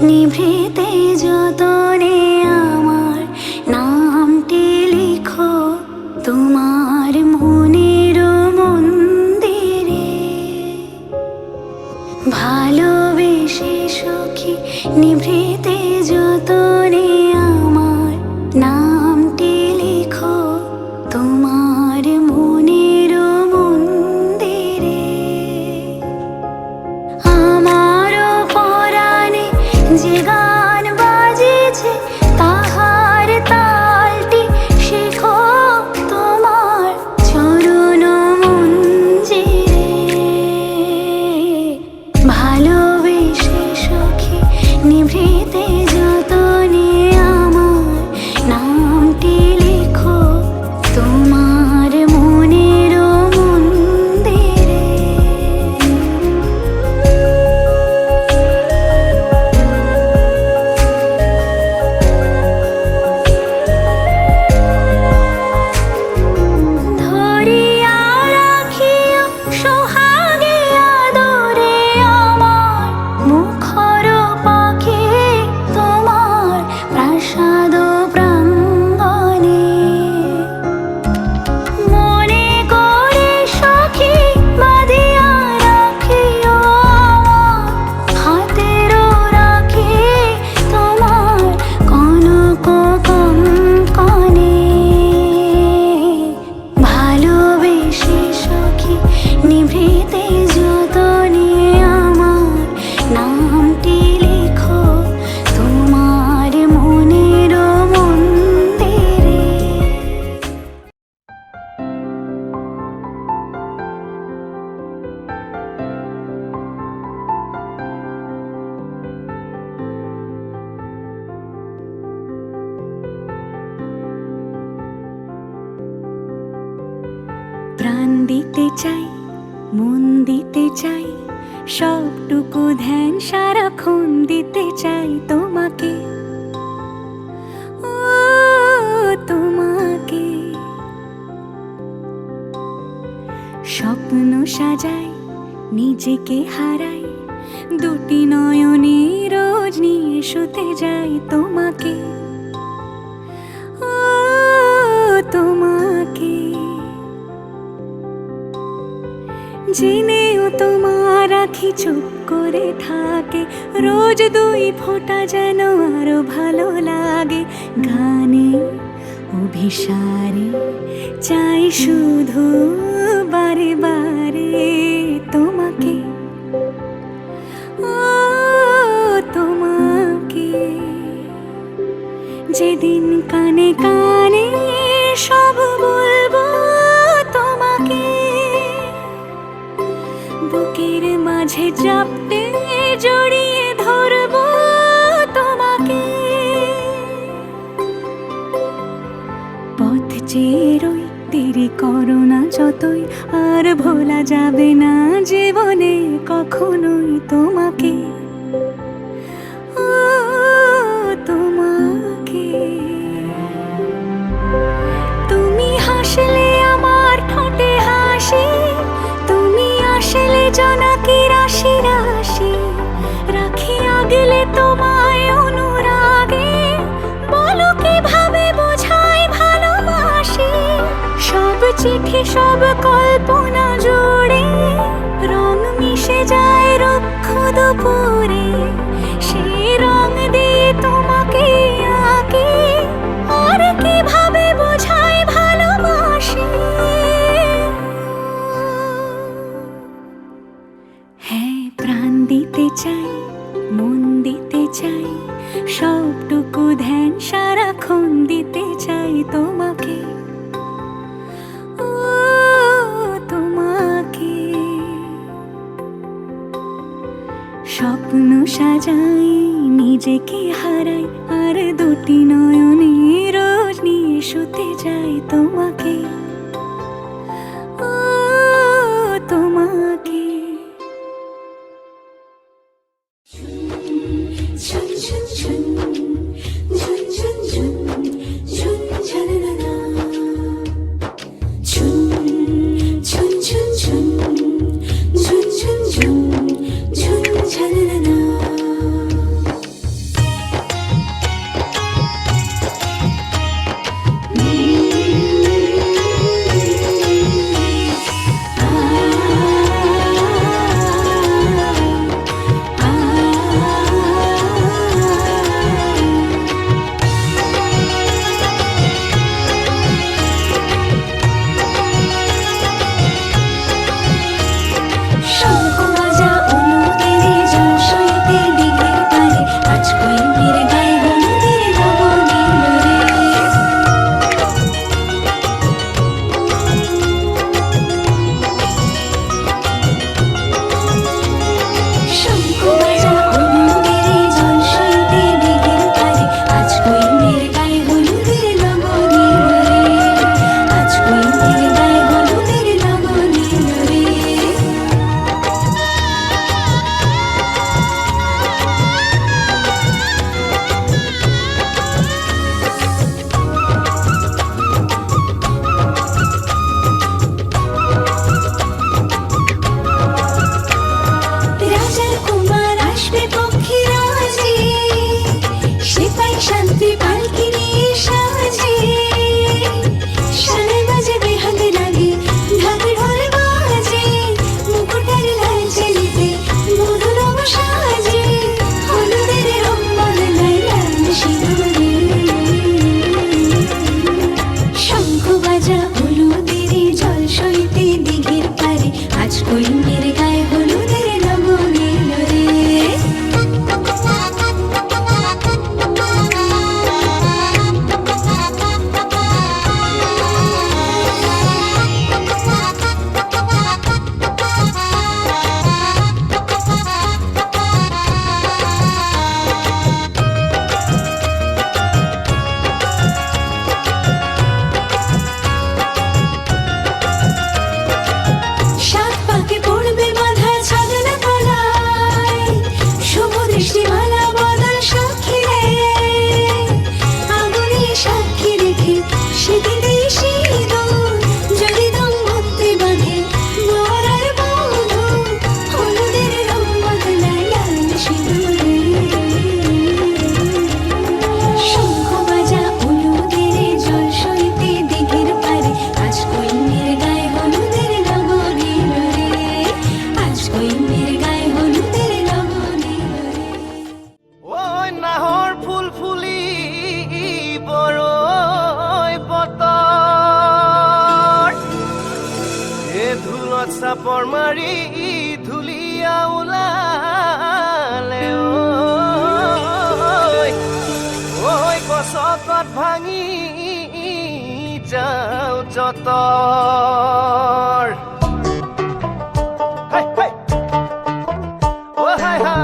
নিভৃতে যতনে আমার নামটি লিখো তোমার মনের মন্দিরে। ভালোবেসে সখী নিভৃতে যতনে আমার নামটি লিখো তোমার মনের মন্দিরে। আমারও পরাণে যে গান বাজেছে তাহার তালটি শেখো তোমার চরণ মঞ্জিরে। ভালোবেসে সখী নিভৃতে যতনে আমার নামটি লিখো তোমার মনের মন্দিরে। ধরিয়া রাখিও সোহাগে আদরে আমার মুখর পাখি তোমার প্রাসাদ প্রাঙ্গণে। মনে করে সখী বাঁধিয়া রাখিও আমার হাতেরও রাখি তোমার কনক কঙ্কণে। ভালোবেসে সখী নিভৃতে যতনে আমার নামটি লিখো তোমার মনের মন্দিরে। প্রাণ দিতে চাই, মন দিতে চাই, সবটুকু ধ্যান সারাক্ষণ দিতে চাই তোমাকে, ও তোমাকে। স্বপ্ন সাজাই, নিজেকে হারাই, দুটি নয়নে রোজ নিয়ে শুতে যাই তোমাকে, ও তোমাকে। জেনেও তোমার আখি চুপ করে থাকে, রোজ দুই ফোঁটা যেন আরো ভালো লাগে। গানে অভিসারে চাই শুধু বারে বারে তোমাকে, ও তোমাকে। যেদিন কানে কানে সব বলবো তোমাকে, বুকের মাঝে চাপটে জড়িয়ে ধরবো তোমাকে। পথ চেয়ে রই, দেরি করো না যতই, আর ভোলা যাবে না জীবনে কখনোই তোমাকে, ও তোমাকে। তুমি হাসলে আমার ঠোঁটে হাসি, তুমি আসলে জোনাকি রাশি রাশি, রাখি আগলে তোমায় অনুরাগে, বলো কিভাবে বোঝাই ভালোবাসি। সব চিঠি সব কল্পনা জুড়ে রং মিশে যায় রুক্ষ দুপুরে, সেই রং দিয়ে তোমাকে আঁকি, আর কিভাবে বোঝাই ভালোবাসি। হ্যাঁ, প্রাণ দিতে চাই, মন দিতে চাই, সবটুকু ধ্যান সারাক্ষণ দিতে চাই তোমাকে, ও তোমাকে। স্বপ্ন সাজাই, নিজেকে হারাই, আর দুটি নয়নে রোজ নিয়ে শুতে যাই তোমাকে, ও তোমাকে। ঝুন ঝুন ঝুন ঝুন ঝুন ঝুন ঝুন ঝননা, ঝুন ঝুন ঝুন ঝুন ঝুন ঝুন ঝুন ঝুন ঝননা। কইমের গায়ে হলুদের রঙ এলো রে। সাত পাকে পড়বে বাঁধা ছাগলা তলায়, শুভ দৃষ্টিমালা বদল সাক্ষী রে। আগুনে সাক্ষী রেখে সেদিনে সিঁদুর যদি দম্পতি বাঁধে বর আর বধূ, হলুদের রং বদলায় লাল সিঁদুরে। শঙ্খ বাজা হলুদের জল সইতে দিঘির পারে, আজ কইমের গায়ে হলুদের লগন এলো রে। আজ কইমের গায়ে হলুদের লগন এলো রে। ওই নাহর ফুল ফুলি বড়ই বতৰ, এ ধুলত চাপৰ মাৰি ধুলিয়া ওলালে। ঐ গছকত ভাঙি যাওঁ যতৰ। হাই হাই ও হাই হাই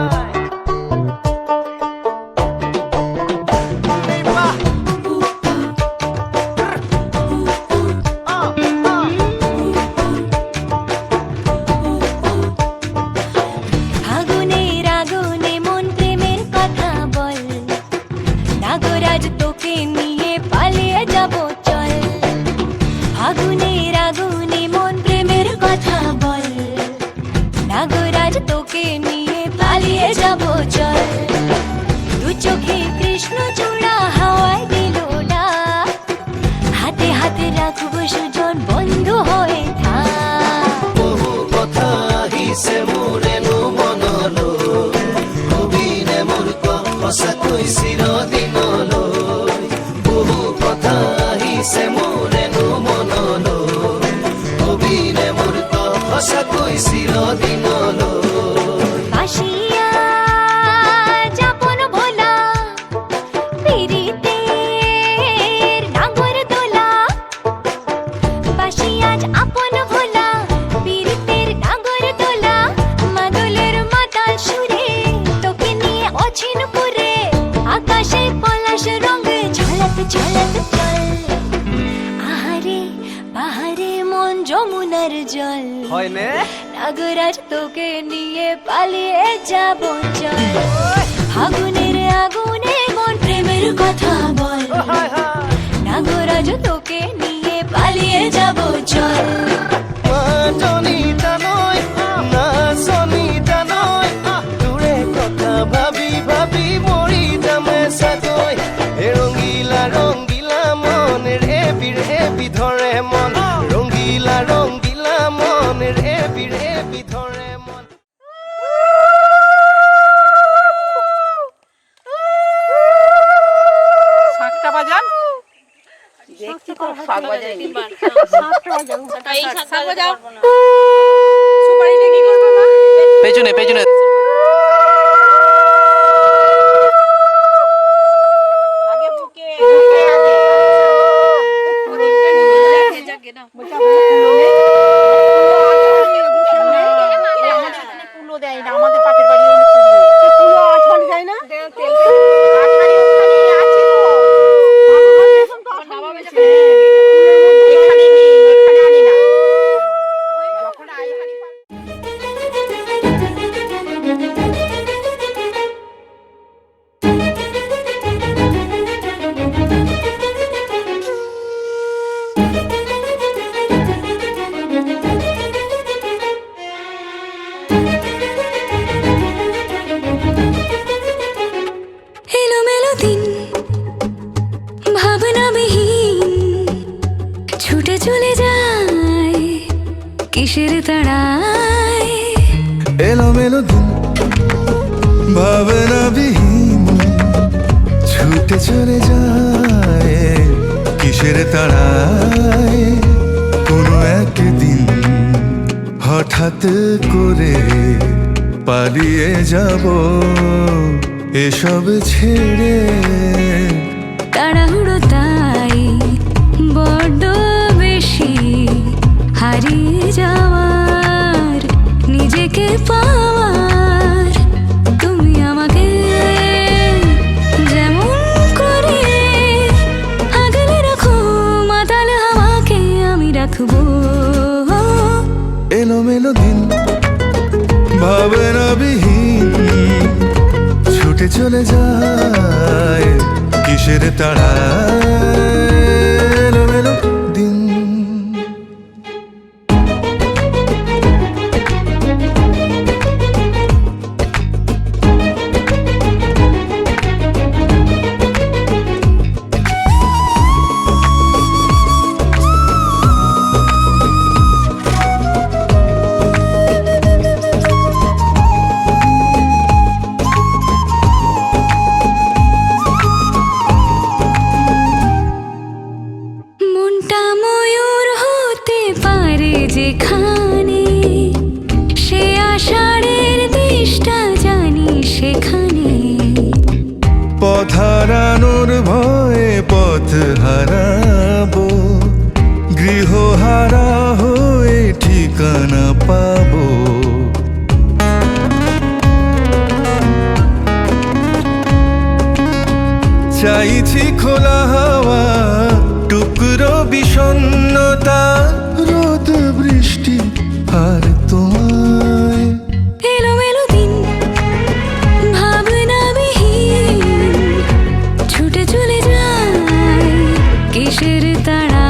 আগুনের আগুনে মন প্রেমের কথা বল, নাগরাজ তোকে নিয়ে পালিয়ে যাব চল। আগুনের আগুনে মন প্রেমের কথা বল, নাগরাজ তোকে নিয়ে পালিয়ে যাব চল। দু চোখে কৃষ্ণ চূড়া হাওয়ায় দিল ডাক, হাতে হাতে রাখবো সুজন বন্ধু হয়ে থাক। বহু কথা আহিছে মোৰেনো মনলৈ, কবিনে মোৰ সঁচাকৈ চিৰদিনলৈ। বহু কথা আহিছে মোৰেনো মনলৈ, কবিনে মোৰ সঁচাকৈ চিৰদিনলৈ। বাসিয়া যাপন ভোলা, পীড়িতের নাগর দোলা। বাসিয়া আপন ভোলা, পীড়িতের নাগর দোলা। মাদলের মাতাল সুরে তোকে নিয়ে অছিন পুরে, আকাশে পলাশ রঙে ঝলক ঝলক চল। আহারে বাহারে মন যমুনার জল, হয়নে নাগরাজ তোকে নিয়ে পালিয়ে যাব চল। আগুনের আগুনে মন প্রেমের কথা বল, হাই হাই নাগরাজ তোকে নিয়ে পালিয়ে যাব চল। জনিতা নয় নাচনিতা নয়, তোৰে কথা ভাবি ভাবি মৰি যামে চাগৈ। এ ৰঙিলা ৰঙিলা মন ৰেবি ৰেবি ধৰে মন, ৰঙিলা ৰঙিলা মন ৰেবি ৰেবি ধৰে মন। শাকটা বাজান দেখছি তো শাক বাজাই এই শাক বাজাও সুপারিটা কি করবে মা? পেছনে পেছনে আগে বুকে জাগে না কুলো দেয় না আমাদের পাশের বাড়ি কুলো আঠালি দেয় না আঠালি ওখানে আছে তো বাবা বেটা এখানে নেই এখানে আনি না যখন আই হানি এলোমেলো দিন ভাবনাবিহীন ছুটে চলে যায় কিসের তাড়ায়। এলোমেলো দিন ভাবনাবিহীন ছুটে চলে যায় কিসের তাড়ায়। কোনো একদিন হঠাৎ হঠাৎ করে পালিয়ে যাব এসব ছেড়ে। তাড়াহুড়ো তাই বড্ড বেশি, হারিয়ে যাওয়ার নিজেকে পাওয়ার। তুমি আমাকে যেমন করে আগলে রাখো, মাতাল হাওয়াকে আমি রাখবো। এলোমেলো দিন ভাবনাবিহীন ছুটে চলে যায় কিসের তাড়ায়। এলোমেলো দিন মনটা ময়ূর হতে পারে যেখানে, সে আষাঢ়ের দেশটা জানি সেখানে। পথ হারানোর ভয়ে পথ হারাবো, গৃহহারা হয়ে ঠিকানা পাবো। চাইছি খোলা হাওয়া, টুকরো বিষণ্ণতা, রোদ বৃষ্টি আর তোমায়। এলোমেলো দিন ভাবনাবিহীন ছুটে চলে যায় কিসের তাড়ায়।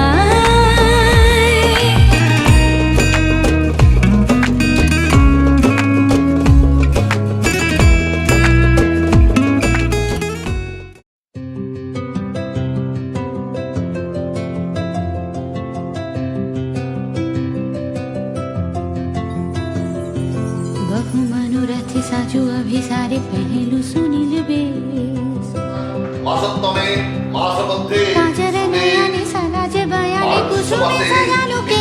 बहु मनोरथ साजो अभिसारे पहलू सुनील बेस। মাসত্তমে মাস মধ্যে কাজের নয়নে সারাজ বয়ানে কুসুমে সাজালো কে।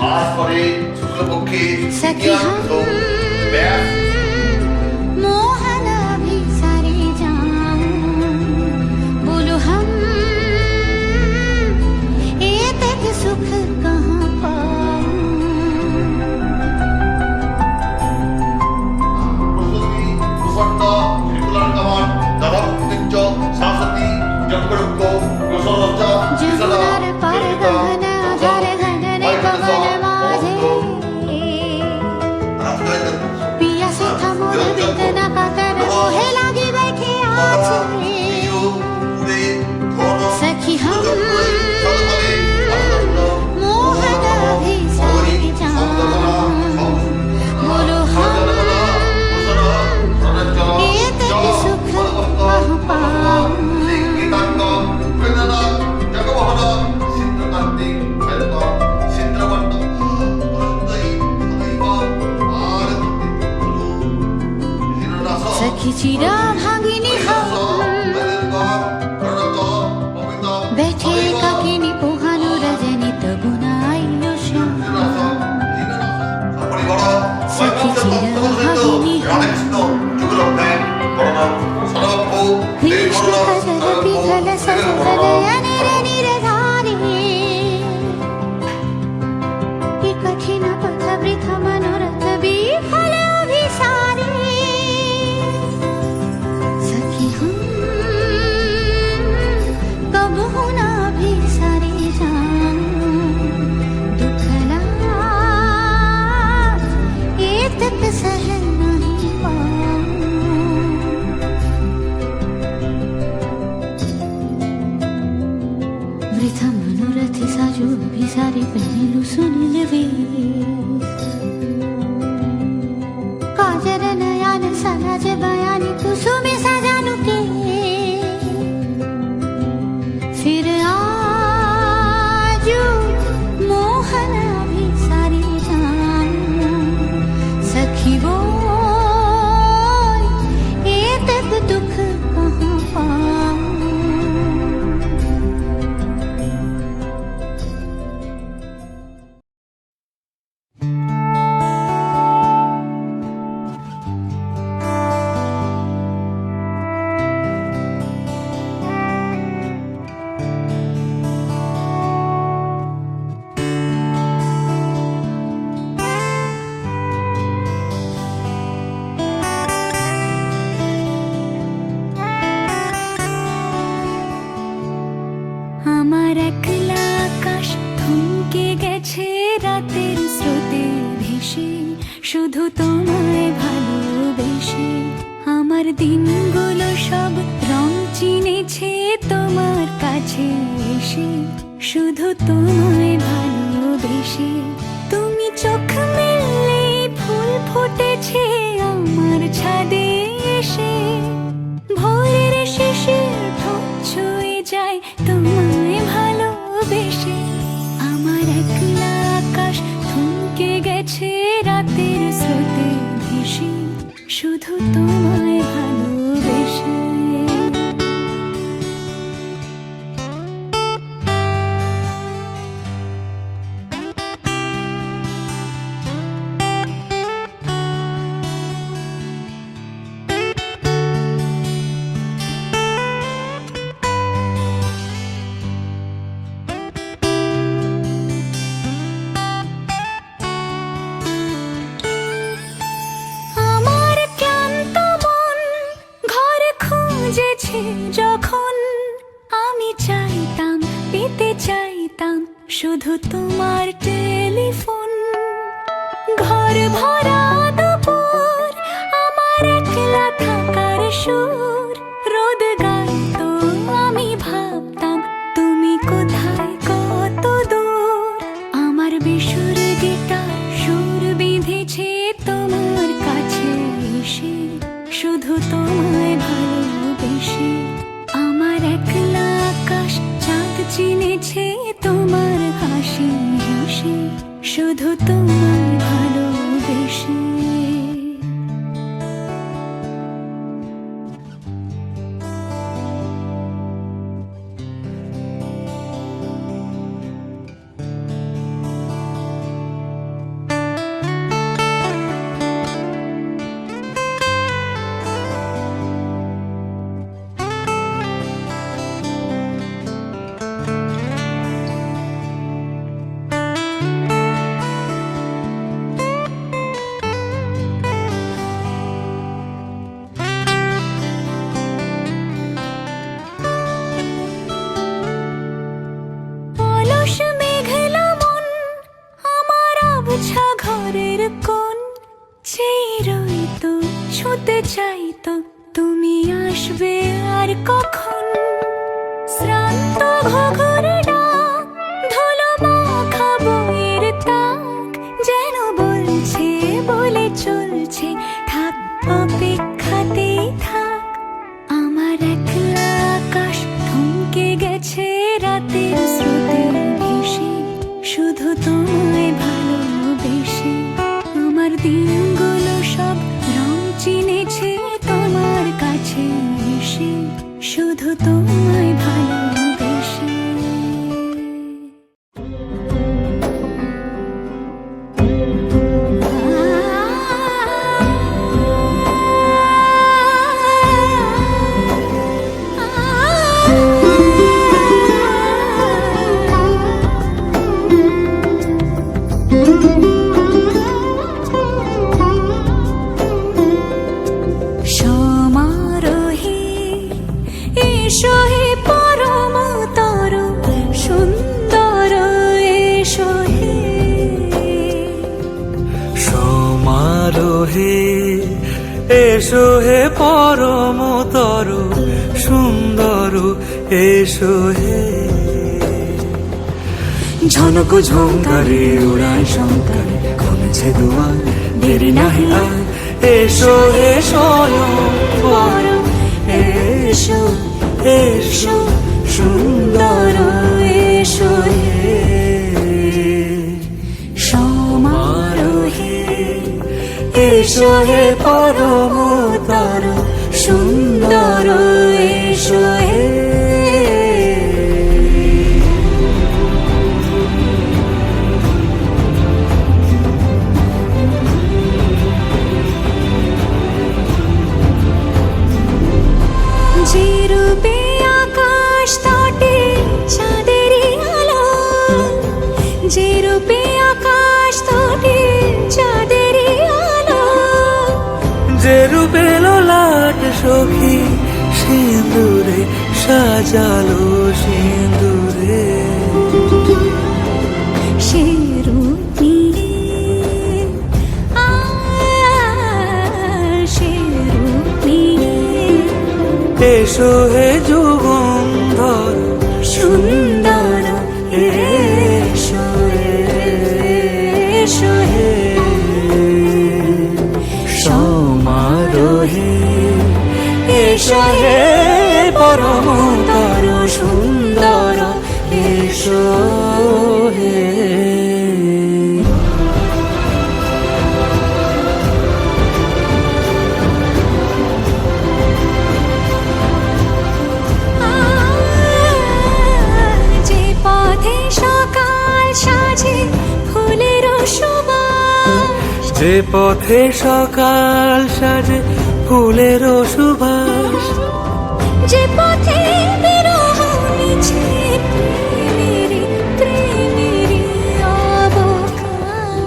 মাস পরে শুক্লপক্ষে সখী হাম ব্যাস मोहन अभिसारे जाऊं, बोलो हम ये तक सुख कहाँ पाऊं। প্রসূতি প্রসন্ন ত্রিপুরার কামান দাদাভুক্তিঞ্চ শাসতি যজ্ঞরক্ষ গোসলজ্জা যমুনার পার গহনা আধার ঘটনে কমল মাঝে। पिया से था मोर वेदना का कर मोहे लागी बैठे आछे। सखी हम मोहन अभिसारे जाऊं, बोलो हम ये तक सुख कहाँ पाऊं। सखी चिरा भागिनी हम बैठे काकिनी पोहानो रजनी तबु ना आइलो श्याम। सखी चिरा भागिनी हम कृष्ण कजल पिघल सजल अनिर निरधारी। ये कठिन पथ वृथ मनोरथ विफल अभिसारे। सखी हम कबहु ना अभिसारे जाऊं, दुख लाज ये तक सह नहीं पाऊं। वृथा मनोरथ साजो अभिसारे पहलू सुनील वेश। काजर नयन सराज बयानी कुसुमे सजानु के। फिर आजू मोहन अभिसारे जाऊं, सखी बोल ये तक दुख कहाँ पाऊं। শুধু তোমায় ভালোবেসে। আমার দিনগুলো সব রং চিনেছে তোমার কাছে এসে, শুধু তোমায় ভালোবেসে। তুমি চোখ মেললে ফুল ফুটেছে আমার ছাদে এসে, ভোরের শিশির ঠোঁট ছুঁয়ে যায় তোমায় ভালোবেসে। আমার একলা আকাশ থমকে গেছে রাতের স্রোতে ভেসে, শুধু তোমায় ভালোবেসে। আমার ক্লান্ত মন ঘরে খুঁজেছে যখন, আমি চাইতাম পেতে চাইতাম শুধু তোমার টেলিফোন। ঘর ভরা দুপুর আমার একলা থাকার সুর, রোদ গাইতো আমি ভাবতাম তুমি কোথায় কত দূর। আমার বেসুর গিটার সুর বিঁধেছে তোমার কাছে এসে, শুধু তোমায় ভালোবেসে। আমার একলা আকাশ চাঁদ চিনেছে তোমার হাসি হেসে, শুধু তোমায় ভালোবেসে। অলস মেঘলা মন আমার আবছা ঘরের কোণ, চেয়ে রইতো ছুঁতে চাইতো তুমি আসবে আর কখন। শ্রান্ত ঘুঘুর ডাক ধুলো মাখা বইয়ের তাক যেন বলছে বলে চলছে থাক অপেক্ষাতেই থাক। আমার একলা আকাশ থমকে গেছে রাতের স্রোতে ভেসে, শুধু তোমায় ভালোবেসে। আমার দিনগুলো সব রং চিনেছে তোমার কাছে এসে, শুধু তোমায় ভালোবেসে। সমারোহে এসো হে পরমতর সুন্দর এসো হে। সমারোহে এসো হে পরমতর সুন্দর এসো হে। ঝনক ঝঙ্কারে উড়ায় শঙ্কারে কমেছে দুয়ার, দেরি নাহি আর এসো হে স্বয়ং পরম এসো এসো সুন্দর এসো হে। সমারোহে এসো হে পরমতর সুন্দর এসো হে। যে রূপে আকাশ তটে চাঁদেরই আলো, যে রূপে আকাশ তটে চাঁদেরই আলো। যে রূপে ললাট সখী সিঁদুরে সাজালো সিঁদুরে, সে রূপ নিয়ে এসো হে যুগন্ধর সুন্দর এসো এসো হে সমারোহে এসো হে পরমতর সুন্দর এসো হে। যে পথে সকাল সাজে ফুলের সুবাস যে পথে সকাল সাজে ফুলের সুবাস যে পথে বিরহ মিছে প্রেমেরই প্রেমেরই অবকাশ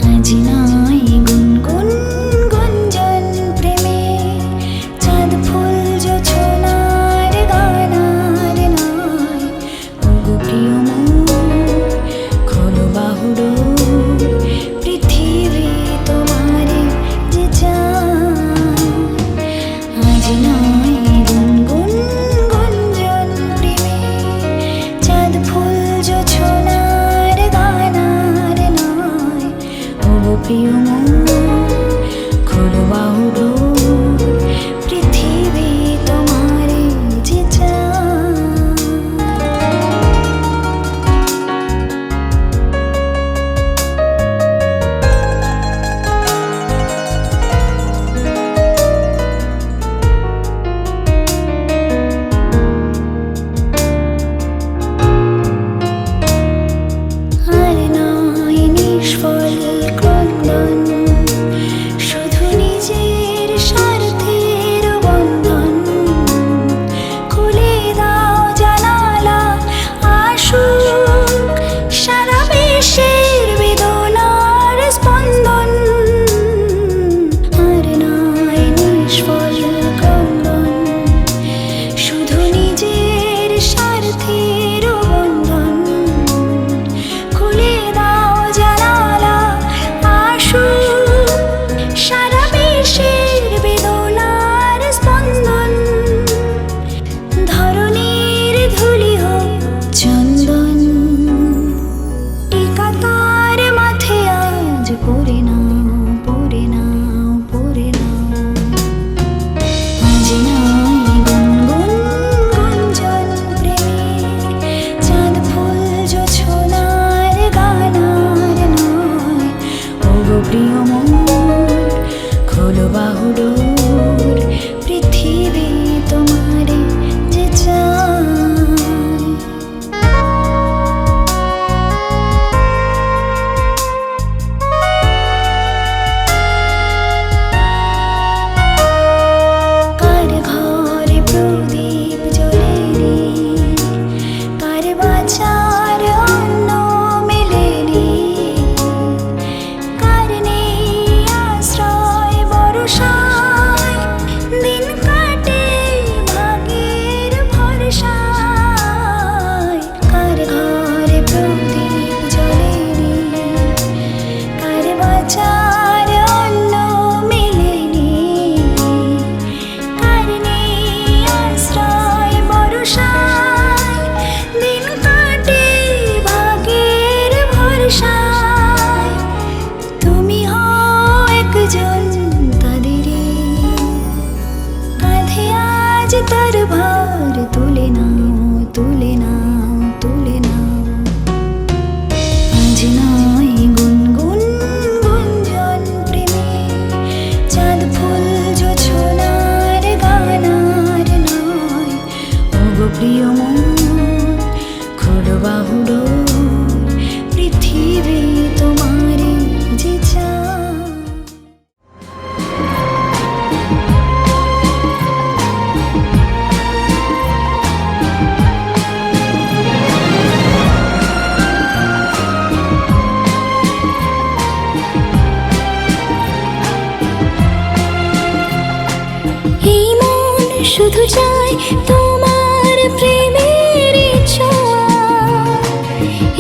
আজ নয় গুনগুন গুঞ্জন প্রেমে চাঁদ ফুল জোছনার গানার নয় ওগো প্রিয় মন খোলো বাহুডোর পৃথিবী তোমারে যে চায় আজ নয় গুনগুন গুঞ্জন প্রেমে চাঁদ ফুল জোছনার গানার নয় ওগো প্রিয় মন খোলো বাহুডোর পৃথিবী তোমারে যে চায় আর নয় নিষ্ফল ক্রন্দন শুধু নিজের স্বার্থের বন্ধন খুলে দাও জানালা আসুক সারা বিশ্বের বেদনার স্পন্দন আর নয় নিষ্ফল ক্রন্দন শুধু নিজের স্বার্থের বন্ধন খুলে দাও জানালা আসুক সারা বিশ্বের বেদনার স্পন্দন ধরণীর ধুলি হোক চন্দন টিকা তার মাথে আজ পরে নাও পরে নাও পরে নাও আজ নয় গুনগুন গুঞ্জন প্রেমে চাঁদ ফুল জোছনার গানার নয় ওগো প্রিয় মন খোলো বাহুডোর পৃথিবী তোমারে যে চায় কার ঘরে প্রদীপ জ্বলে রে কার বাঁচার অন্ন মেলে রে কার নেই আশ্রয় বরসায় দিন কাটে ভাগের ভরসায় কার ঘরে প্রদীপ প্রিয় মন খোলো বাহুলো পৃথিবী তোমারে যে চায়। এই মন শুধু চায় তোমার প্রেমের ছোঁয়া,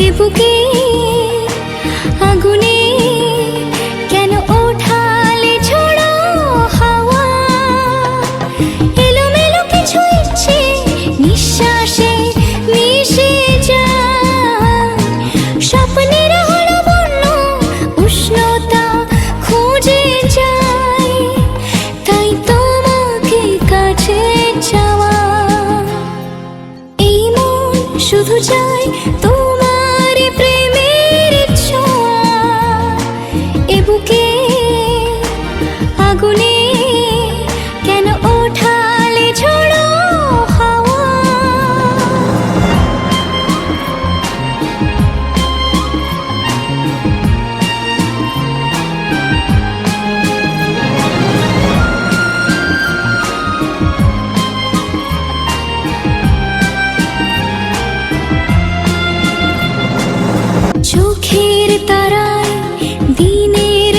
এ বুকে আগুনে কেন ওঠালে ঝোড়ো হাওয়া, এলোমেলো কিছু ইচ্ছে নিঃশ্বাসে মিশে যায়, স্বপ্নের হলো বন্য উষ্ণতা খুঁজে যায়, তাই তোমাকে কাছে চাওয়া। এই মন শুধু চায় তোমার প্রেমের ছোঁয়া, এ বুকে আগুনে কেন ওঠালে ঝোড়ো হাওয়া। চোখের তারায় দিনের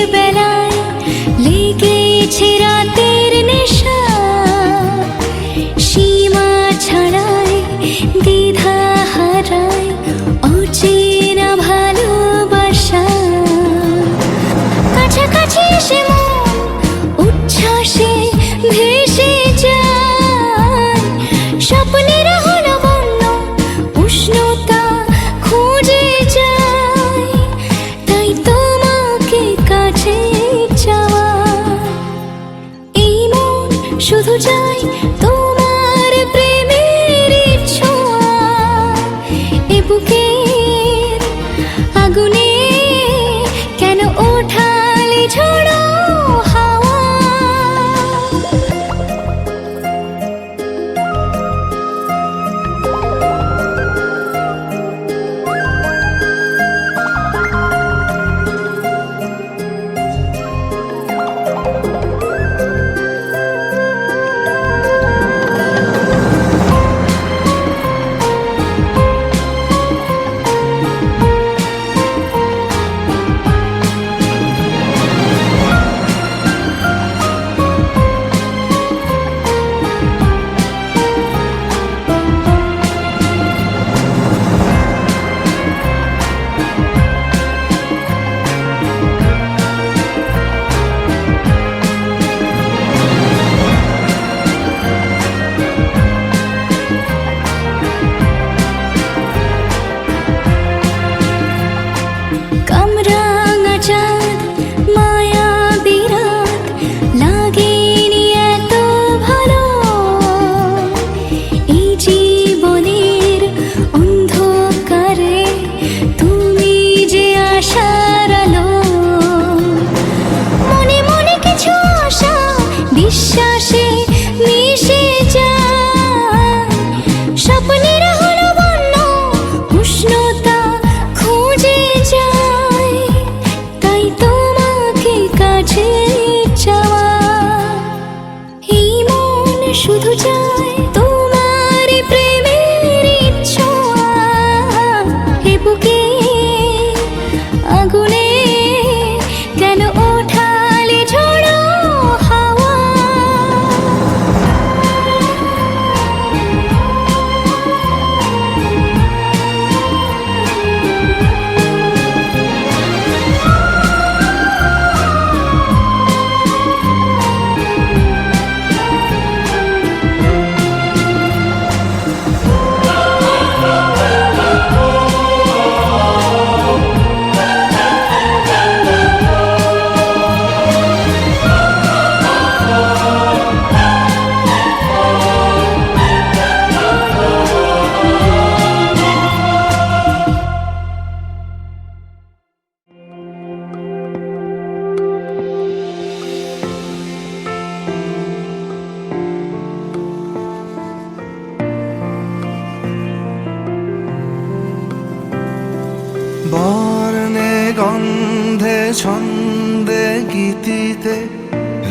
গন্ধে ছন্দে গীতিতে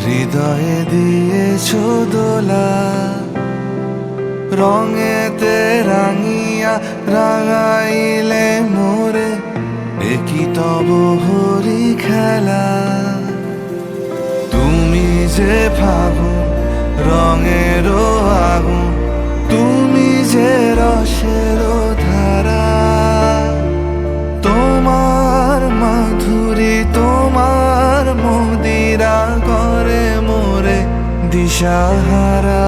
হৃদয়ে দিয়েছ দোলা, রঙেতে রাঙিয়া রাঙাইলে মোরে একই তব হরি খেলা। তুমি যে ফাগুন রঙেরও আগুন, তুমি যে রসেরও ধারা, তোমার মাধুরী তোমার মদিরা করে মোরে দিশাহারা।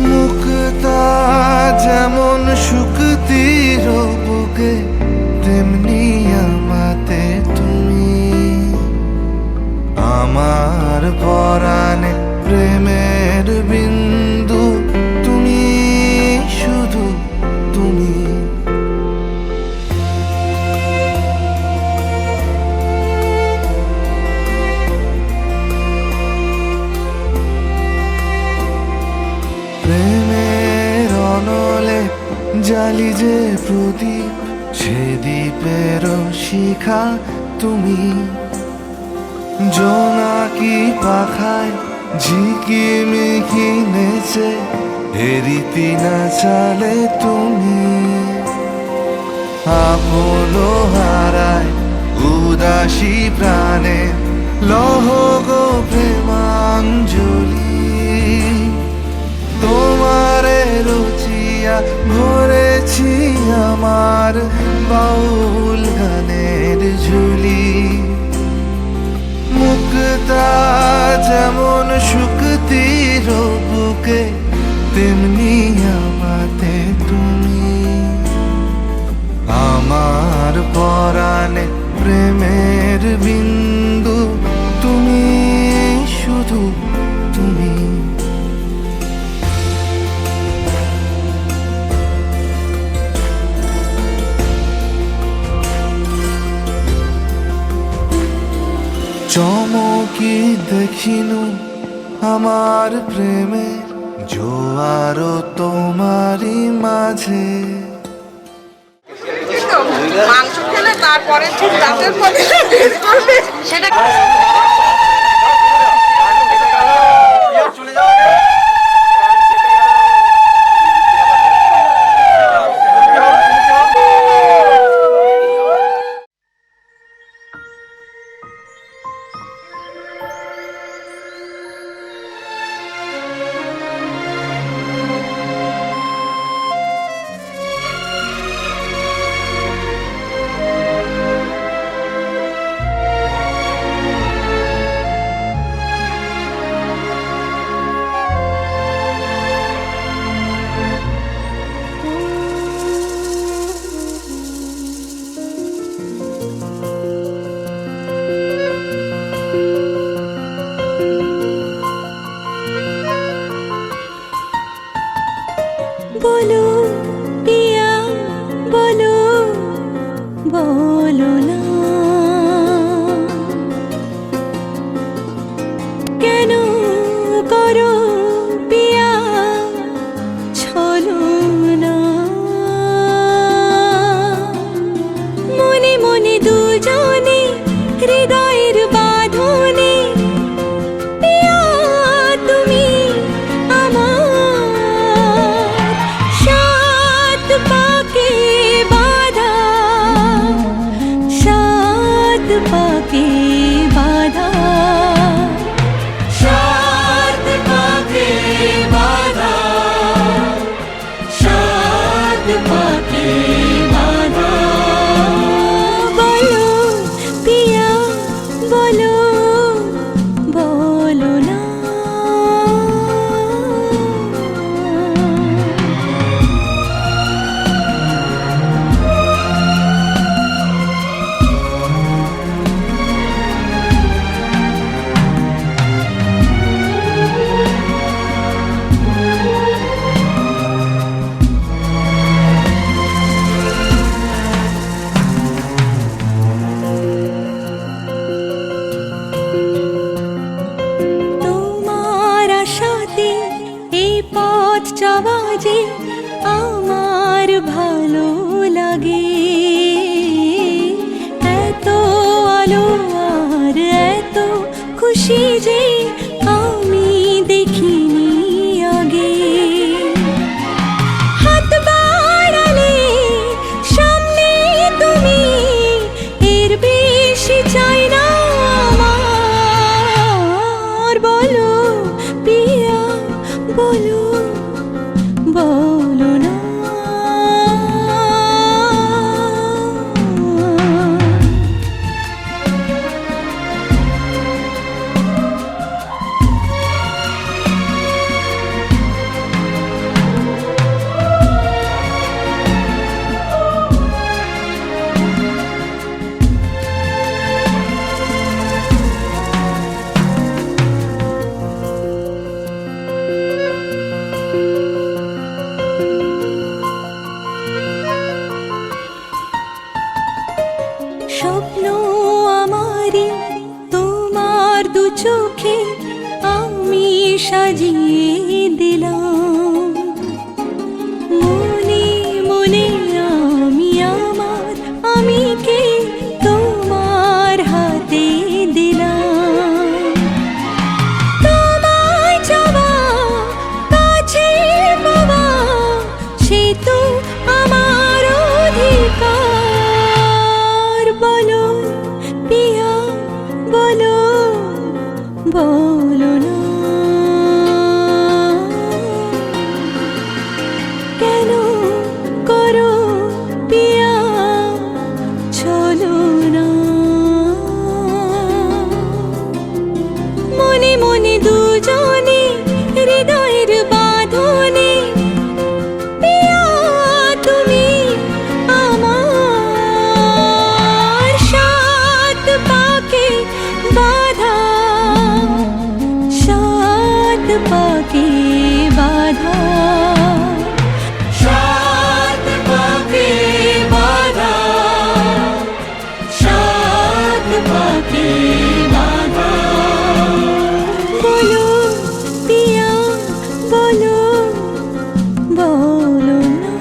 মুক্তা যেমন শুকতির বুকে, তেমনি আমাতে তুমি। আমার পরাণে প্রেমের বিন্দু, তুমি শুধু তুমি। প্রেমের অনলে জালি যে প্রদীপ, সে দ্বীপের শিখা তুমি। জোনাকি পাখায় ঝিকিমিকি নেচে এরিতি না চালে তুমি। আপনো হারায় উদাসী প্রাণে লহ গো প্রেমাঞ্জলি। তোমারে রুচিয়া ভরেছি আমার বাউল গানের ঝুলি। মুক্তা যেমন শুকতির বুকে, তেমনি আমাতে তুমি। আমার পরাণে প্রেমের বিন্দু, তুমি শুধু তুমি। চমকি দেখিনু আমার প্রেমের জোয়ার তোমারই মাঝে। মাংস খেলে তারপরে ঠিক দাঁতের পরে সেটা বলো পিয়া বলো, বলো না কেন করো পিয়া ছলনা। মনে মনে দুজনে হৃদয়ের বাঁধনে, পিয়া তুমি আমার সাত পাকে বাঁধা, সাত পাকে বাঁধা, সাত পাকে বাঁধা, সাত পাকে বাঁধা। বলো পিয়া বলো, বলো না তোমার আশাতে এই পথ চলা যে আমার ভালো লাগে। বলো আর এত খুশি যে আমি দেখিনি আগে। হাত বাড়ালে সামনে তুমি, এর বেশি চাই না আমার। বলো পিয়া বলো, বলো না। স্বপ্ন আমারই তোমার দু চোখে আমি সাজিয়ে দিলাম। মনে মনে আমি আমার আমিকে তোমার হাতে দিলাম। তোমায় চাওয়া কাছে পাওয়া সে তো আমার অধিকার। বলো পিয়া বলো, বলো না। কেন করো পিয়া চলো না। মনে মনে দুজনে হৃদয়ের বাঁধনে পিয়া তুমি আমার। সাত পাকে বাঁধা, সাত পাকে বাঁধা, সাত পাকে বাঁধা, সাত পাকে বাঁধা। বলো পিয়া বলো, বলো না।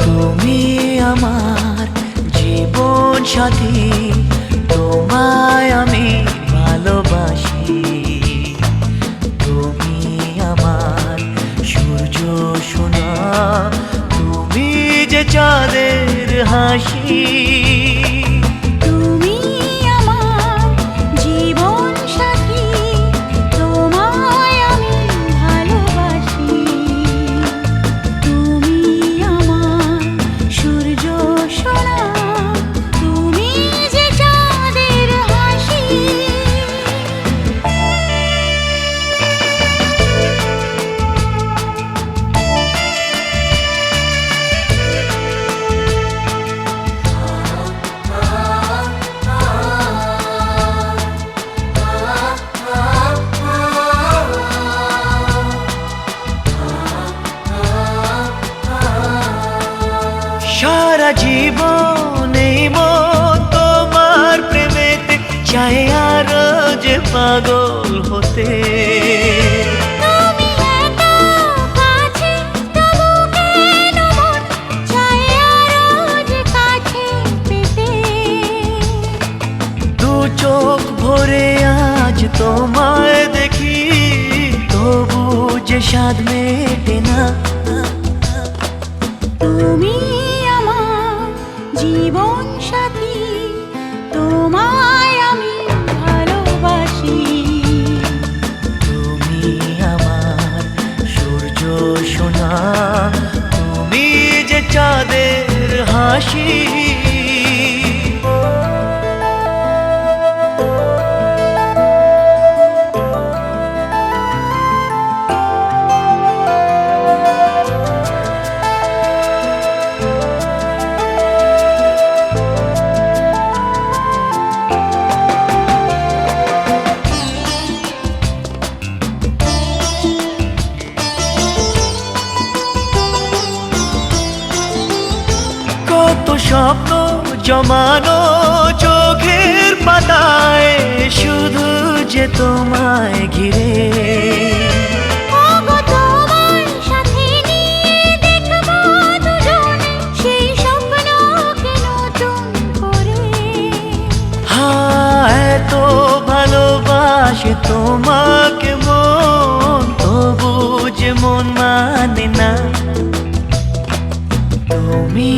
তুমি আমার জীবন সাথী, তোমায় আমি ভালোবাসি। তুমি আমার সূর্য সোনা, তুমি যে চাঁদের হাসি। তুমি আমার জীবন সাথী, তোমায় আমি ভালোবাসি। তুমি আমার সূর্য সোনা, তুমি যে চাঁদের হাসি। সারা জীবন এই মন তোমার প্রেমেতে চাই আরো যে পাগল হতে। তুমি এত কাছে তবু কেন মন চায় আরো যে কাছে পেতে। দু চোখ ভরে আজ তোমায় দেখি, তবু যে স্বাদ মেটে না। তুমি আমার জীবন সাথী, তোমায় আমি ভালোবাসি। তুমি আমার সূর্য সোনা, তুমি যে চাঁদের হাসি। জমানো চোখের পাতায় শুধু যে তোমায় ঘিরে। ওগো তোমার সাথে নিয়ে দেখবো দুজনে সেই স্বপ্নকে নতুন করে। এত ভালোবাসে তোমাকে মন, তবু যে মন মানে না। তুমি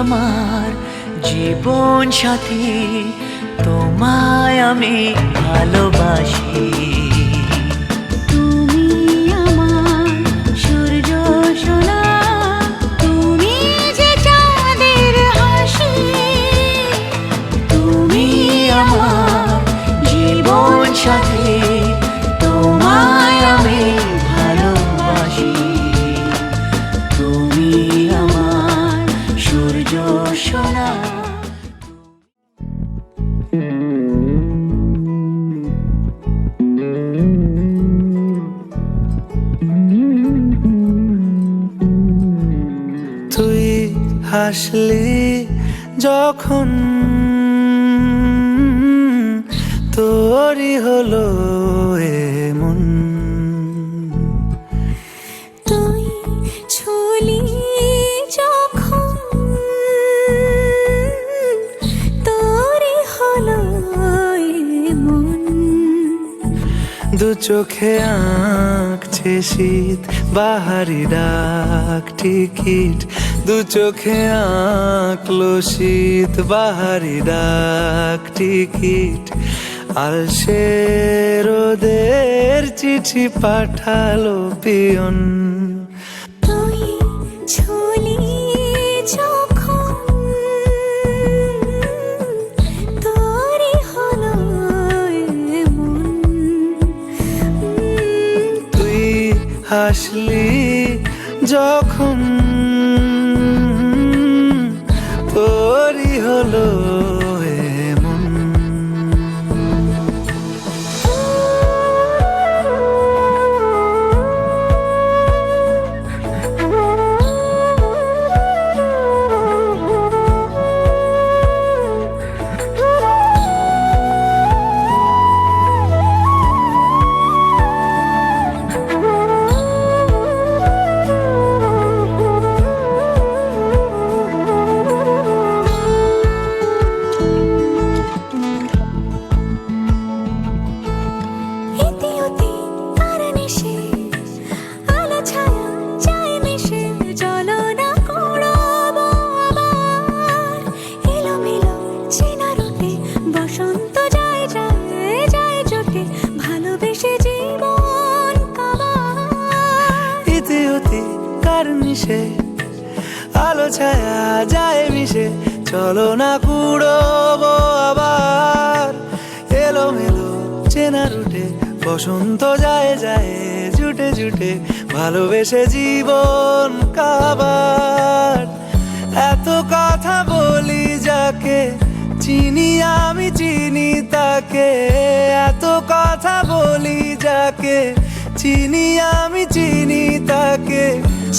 আমার জীবন সাথী, তোমায় আমি ভালোবাসি। তুমি আমার সূর্য সোনা, তুমি যে চাঁদের হাসি। তুমি আমার জীবন সাথী, তোমায় আমি ভালোবাসি। তুমি আমার সূর্য সোনা। তুই হাসলি যখন তোরই হলো এমন। তুই ছুলি যখন তোরই হলো মন। দু চোখে আঁকছে শীত বাহারি ডাক টিকিট। দু চোখে আঁকলো শীত বাহারি ডাক টিকিট। আলসে রোদের চিঠি পাঠালো পিয়ন। তুই ছুলি যখন তোরই হলো মন। তুই হাসলি যখন তোরই হলো এমন। ইতি অতি তার নিশে আলো ছায়া যায় মিশে। চলো না কুড়াবো আবার এলোমেলো চেনা রুটে। বসন্ত যায় যায় যায় জোটে, ভালোবেসে জীবন কাবার। ইতি অতি কার নিশে আলো ছায়া যায় মিশে। চলো না কুড়োবো আবার এলোমেলো চেনা রুটে। বসন্ত যায় যায় জুটে জুটে, ভালোবেসে জীবন কাবার। এত কথা বলি যাকে চিনি আমি চিনি তাকে। এত কথা বলি যাকে চিনি আমি চিনি তাকে।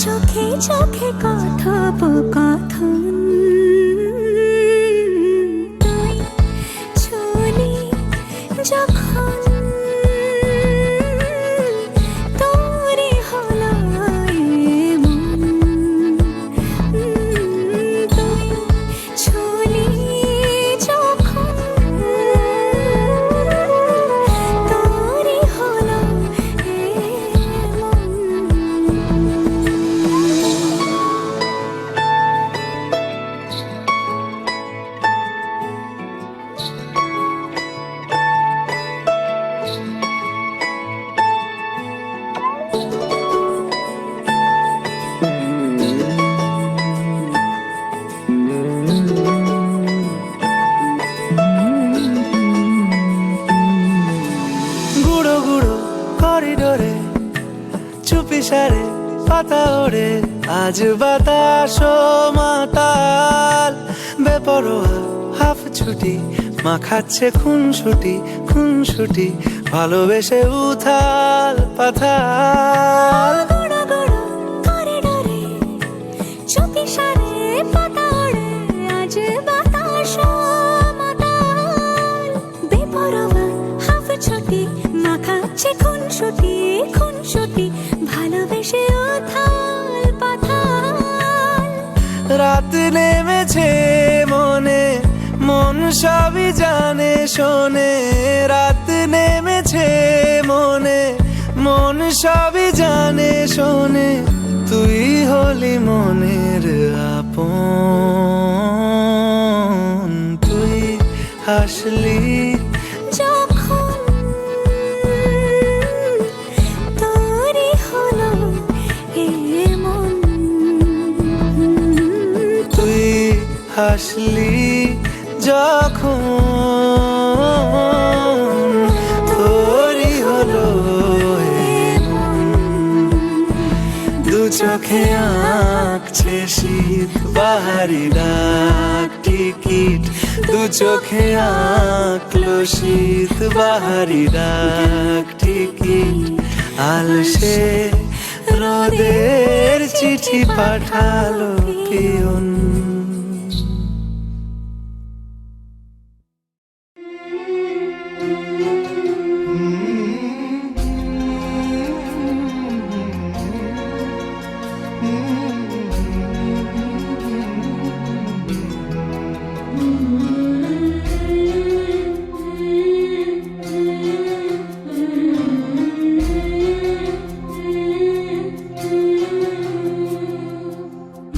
চোখে চোখে কথোপকথন। তুই ছুলি যখন তোরই হলো মন। তুই ছুলি যখন তোরই হলো মন। গুঁড়ো গুঁড়ো করিডোরে চুপিসারে পাতা ওড়ে। আজ বাতাস মাতাল বেপরোয়া হাফ ছুটি। মাখাচ্ছে খুনসুটি খুনসুটি, ভালোবেসে উথাল পাথাল। গুঁড়ো গুঁড়ো করিডোরে চুপিসারে পাতা ওড়ে। আজ বাতাস সে খুনসুটি খুনসুটি ভালোবেসে উথাল পাথাল। রাত নেমেছে মনে, মন সবই জানে শোনে। রাত নেমেছে মনে, মন সবই জানে শোনে। তুই হলি মনের আপন, তুই হাসলি যখন তোরই হলো এ মন, তুই হাসলি যখন তোরই হলো এ মন। দু চোখে আঁকছে শীত বাহারি ডাক টিকিট। দু চোখে আঁকলো শীত বাহারি ডাক টিকিট। আলসে রোদের চিঠি পাঠালো পিয়ন।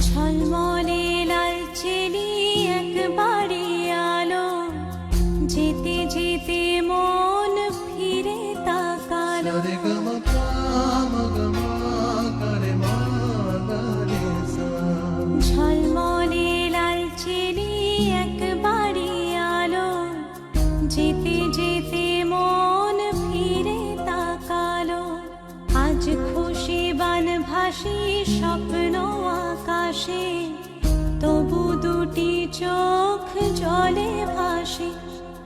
ঝলমলে লাল চেলি একবারে আলো, যেতে যেতে মন ফিরে তাকালো। ঝলমলে লাল চেলি একবারে আলো, যেতে যেতে মন ফিরে তাকালো। আজ খুশি বান ভাসি স্বপ্ন আকাশে, তবু দুটি চোখ জলে ভাসে।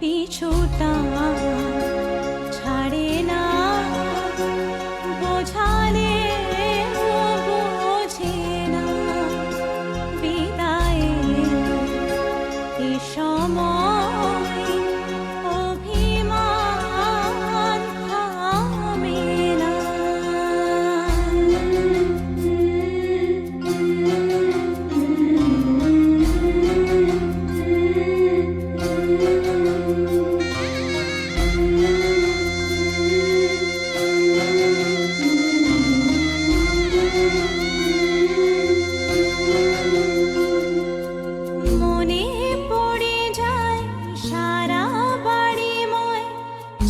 পিছুটা ছাড়ে না, বোঝালে বোঝে না। বিদায়ের এ সময় অভিমান থামে না। মনে পড়ে যায় সারা বাড়িময়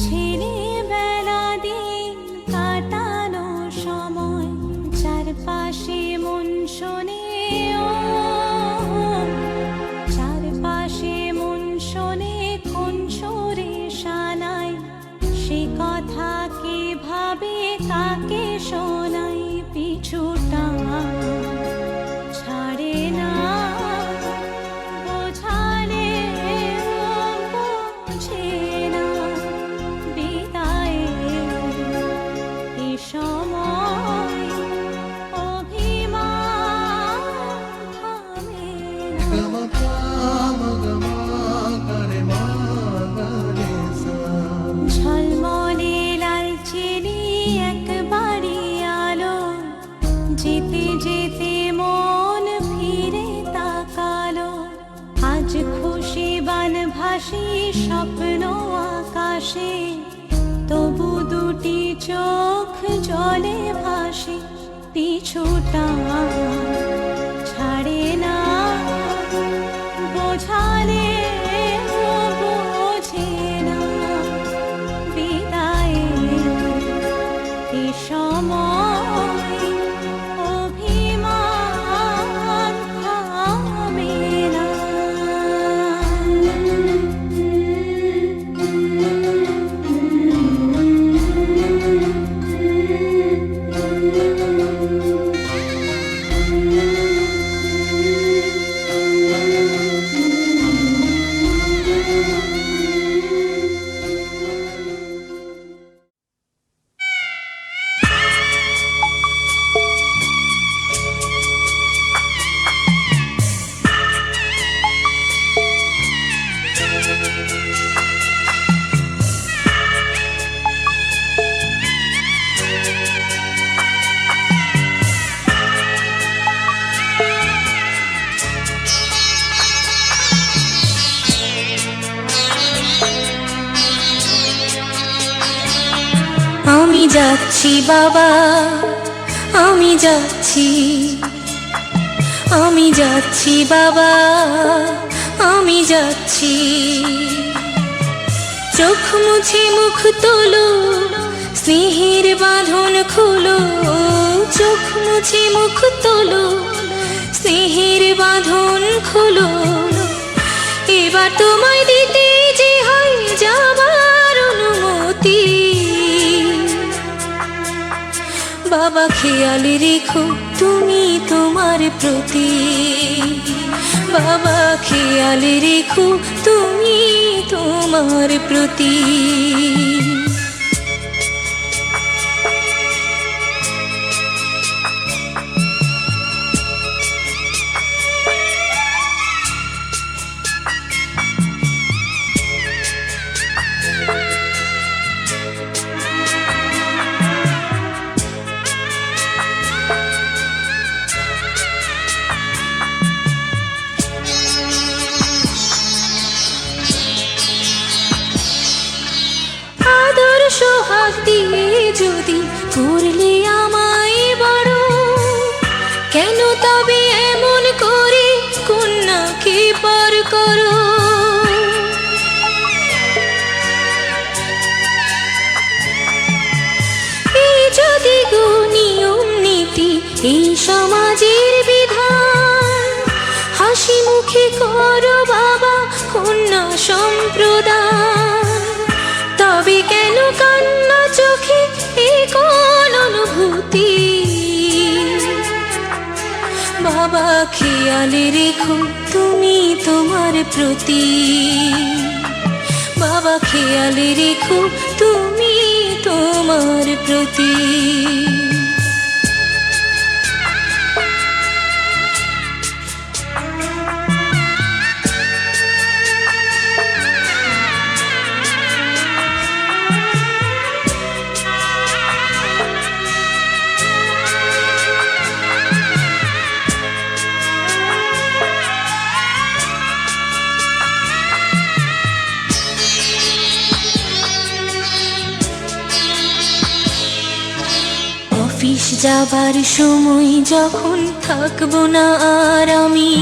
ছেলেবেলা দিন কাটানো সময়। চারপাশে মন শোনে ও, চারপাশে মন শোনে কোন সুরে শানায়। সে কথা কে ভাবে কাকে শোনাই। পিছুটা ছাড়ে না, বোঝালে বোঝে না। বিদায়ের এ সময় অভিমান থামে না। ঝলমলে লাল চেলি একবারে আলো, যেতে যেতে মন ফিরে তাকালো। আজ খুশি বান ভাসি স্বপ্ন আকাশে, তবু দুটি চোখ জলে ভাসে। পিছুটা ছাড়ে না, বোঝালে বোঝে না। বিদায়ের এ সময় অভিমান থামে না। আমি যাচ্ছি বাবা, আমি যাচ্ছি, আমি যাচ্ছি বাবা, আমি যাচ্ছি। চোখ মুছে মুখ তোলো, স্নেহের বাঁধন খোলো, চোখ মুছে মুখ তোলো, স্নেহের বাঁধন খোলো। এবার তোমায় দিতে যে হয় যাবার অনুমতি। বাবা খেয়াল রেখো তুমি তোমার প্রতি, বাবা খেয়াল রেখো তুমি তোমার প্রতি। সোহাগ দিয়ে যদি করলে আমায় বড়, কেন তবে এমন করে কন্যাকে পর করো। এই যদি গো নিয়ম নীতি, এই সমাজের বিধান, হাসি মুখে করো বাবা কন্যা সম্প্রদান। তবে কেন কান্না চোখে এ কোন অনুভূতি? বাবা খেয়াল রেখো তুমি তোমার প্রতি, বাবা খেয়াল রেখো তুমি তোমার প্রতি। অফিস যাবার সময় যখন থাকবো না আর আমি,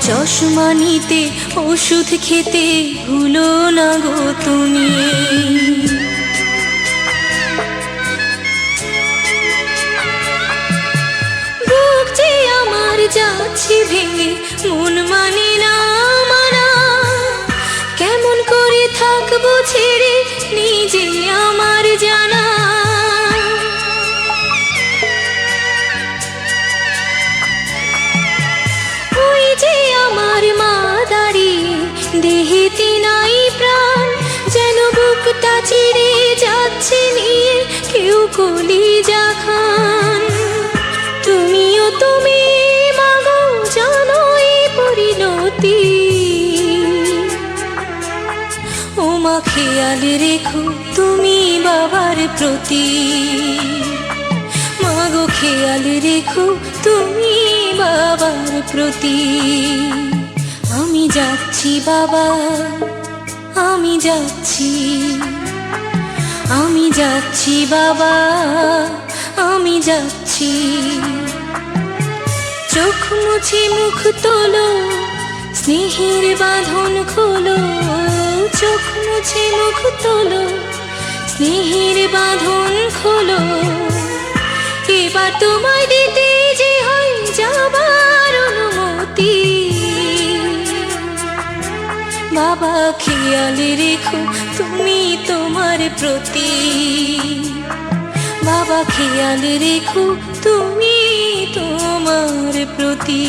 চশমা নিতে ওষুধ খেতে ভুলো না গো তুমি। বুক যে আমার যাচ্ছে ভেঙে, মন মানে না মানা, কেমন করে থাকবো ছেড়ে নিজে আমার জানা। আমার মা দাঁড়িয়ে দেহেতে নাই প্রাণ, যেন বুকটা চিড়ে যাচ্ছে নিয়ে কেউ কলিজা খান। তুমিও তুমি মাগো জানো এই পরিণতি। ও মা খেয়াল রেখো তুমি বাবার প্রতি, মাগো খেয়াল রেখো তুমি বাবার প্রতি। আমি যাচ্ছি বাবা, আমি যাচ্ছি, আমি যাচ্ছি বাবা, আমি যাচ্ছি। চোখ মুছে মুখ তোলো, স্নেহের বাঁধন খোলো, চোখ মুছে মুখ তোলো, স্নেহের বাঁধন খোলো। এবার তোমায় দিতে যে হয় যাবার অনুমতি। বাবা খেয়াল রেখো তুমি তোমার প্রতি, বাবা খেয়াল রেখো তুমি তোমার প্রতি।